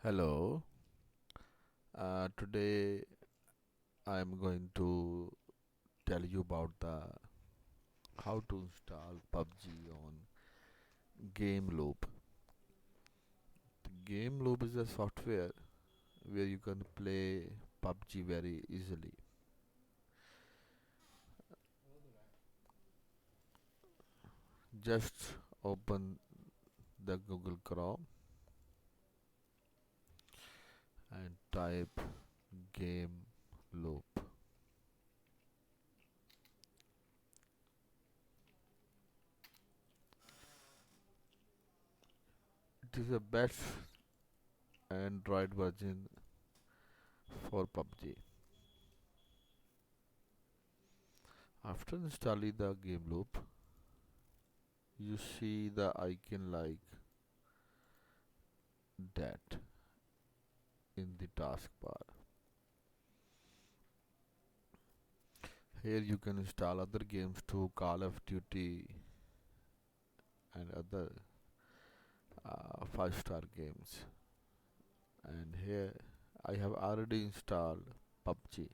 Hello. Today I am going to tell you about the how to install PUBG on Game Loop. The Game Loop is a software where you can play PUBG very easily. Just open the Google Chrome and type Game Loop. It is the best Android version for PUBG. After installing the Game Loop, you see the icon like that in the taskbar. Here you can install other games too, Call of Duty and other 5-star games. And here I have already installed PUBG.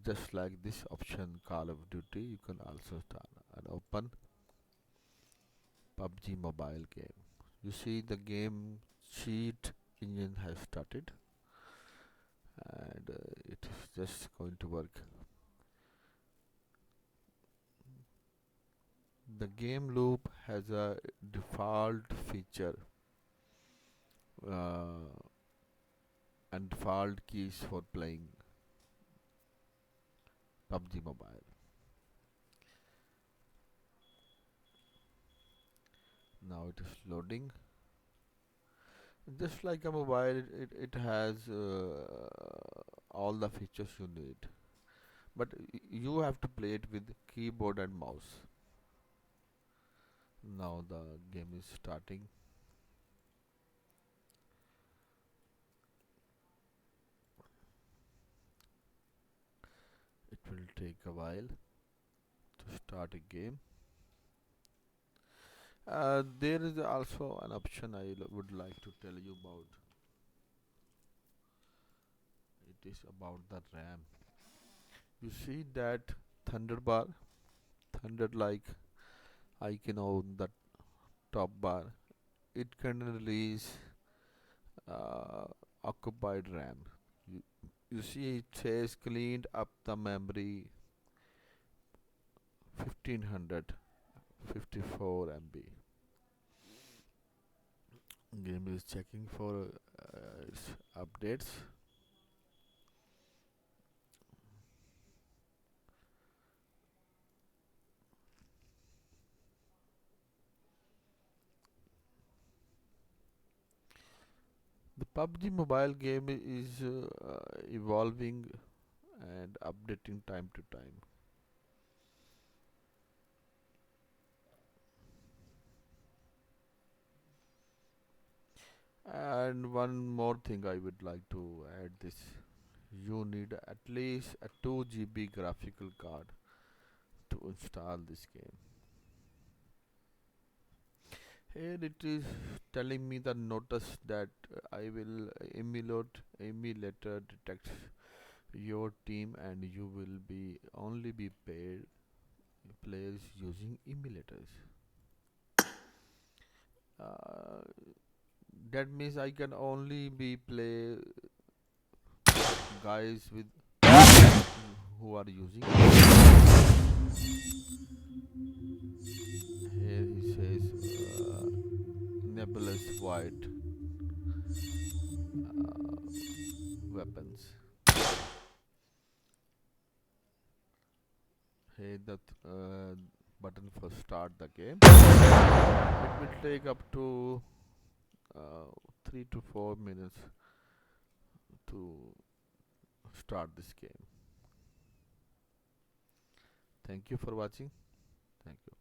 Just like this option Call of Duty, you can also install and open PUBG mobile game. You see the game cheat engine has started and it is just going to work. The game loop has a default feature uh, and default keys for playing PUBG Mobile. Now it is loading. Just like a mobile, it has all the features you need. But you have to play it with keyboard and mouse. Now the game is starting. It will take a while to start a game. There is also an option would like to tell you about. It is about the RAM. You see that thunder bar, thunder like icon on the top bar. It can release uh, occupied RAM. You, you see, it says cleaned up the memory 1554 MB. Game is checking for its updates. The PUBG mobile game is evolving and updating time to time. And one more thing I would like to add this. You need at least a 2 GB graphical card to install this game. Here it is telling me the notice that I will emulator detects your team and you will be only be paid players using emulators. Uh, that means I can only be play guys with who are using. Here he says nebulous white weapons. Here the button for start the game. It will take up to uh, 3 to 4 minutes to start this game. Thank you for watching. Thank you.